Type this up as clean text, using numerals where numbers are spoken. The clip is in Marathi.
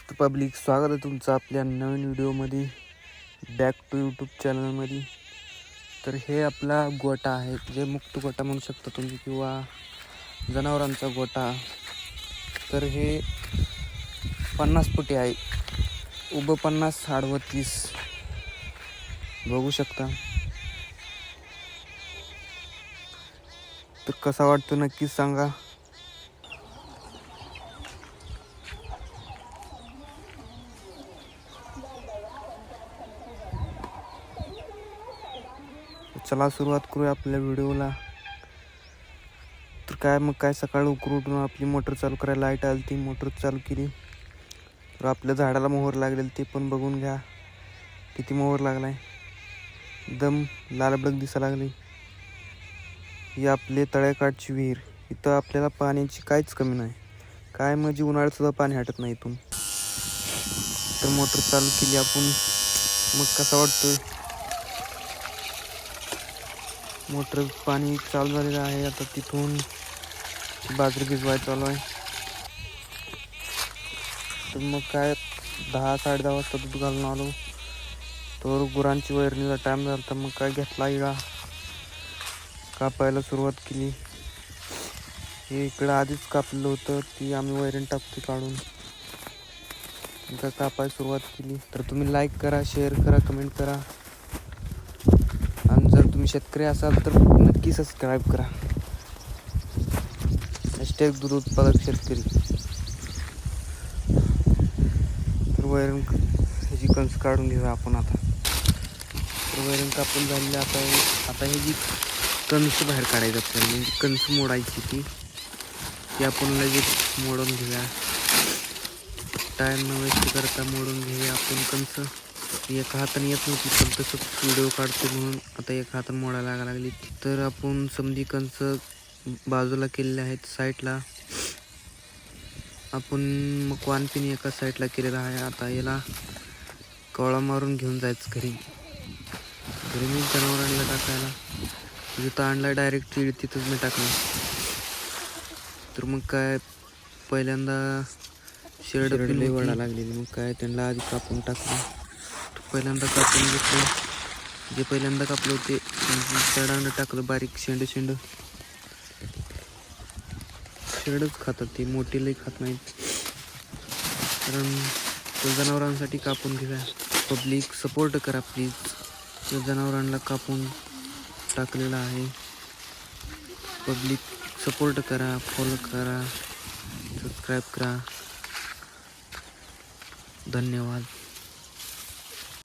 तर पब्लिक स्वागत आहे तुमचं आपल्या नवीन व्हिडिओमध्ये बॅक टू यूट्यूब चॅनलमध्ये। तर हे आपला गोटा आहे, जे मुक्त गोटा म्हणू शकता तुम्ही किंवा जनावरांचा गोटा। तर हे 50 फुटी आहे, उभं 50 आडवं 30 बघू शकता। तर कसा वाटतो नक्कीच सांगा। चला सुरुवात करूया आपल्या व्हिडिओला। तर काय सकाळी उठून आपली मोटर चालू करायला लाईट आली, ती मोटर चालू केली तर आपल्या झाडाला मोहर लागलेली ते पण बघून घ्या, किती मोहर लागलाय, एकदम लालबडक दिसायला लागली। ही आपले तळ्याकाठची विहीर, इथं आपल्याला पाण्याची काहीच कमी नाही, काय म्हणजे उन्हाळ्यात सुद्धा पाणी हटत नाही इथून। तर मोटर चालू केली आपण, मग कसा वाटतोय मोटर पाणी चालू झालेलं आहे। आता तिथून बाजरी भिजवायला चालू आहे। तर मग काय 10-10:30 वाजता दूध घालून आलो, तर गुरांची वैरणीचा टाइम झाला तर मग काय घेतला इळा, कापायला सुरुवात केली। हे इकडं आधीच कापलं होतं, ती आम्ही वैरण टाकतो काढून, का कापायला सुरुवात केली। तर तुम्ही लाईक करा, शेअर करा, कमेंट करा, आणि जर तुम्ही शेतकरी असाल तर नक्की सबस्क्राईब करा। दूध उत्पादक शेतकरी। तर वैरण ह्याची कंस काढून घेऊया आपण आता। तर वैरण कापून झालेली, आता हे जी कंस बाहेर काढायचं आपल्याला, म्हणजे कंस मोडायची ती आपण लगेच मोडून घेऊया, टाइम न वेस्ट करता मोडून घेऊया आपण कंस। एका हाताने येत नव्हती पण तसंच व्हिडिओ काढतो म्हणून आता एका हाताने मोडायला लागली। तर आपण समधी कंस बाजूला केलेले आहेत, साईडला आपण मग वानपिनी एका साईडला केलेला आहे। आता याला कवळा मारून घेऊन जायचं घरी मी जनावरांना टाकायला, जिथं आणला डायरेक्ट तिथंच मी टाकलं। तर मग काय पहिल्यांदा शेरड लई वडा लागलेली, मग काय त्यांना आधी कापून टाकलं। पहिल्यांदा कापून घेतलं, जे पहिल्यांदा कापलं होते शेरडांना टाकलं बारीक, शेंड शेरडच खातात ते, मोठे लई खात नाहीत, कारण जनावरांसाठी कापून घेऊया। पब्लिक सपोर्ट करा प्लीज, जनावरांना कापून टाकलेलं आहे। पब्लिक सपोर्ट करा, फॉलो करा, सबस्क्राईब करा, धन्यवाद।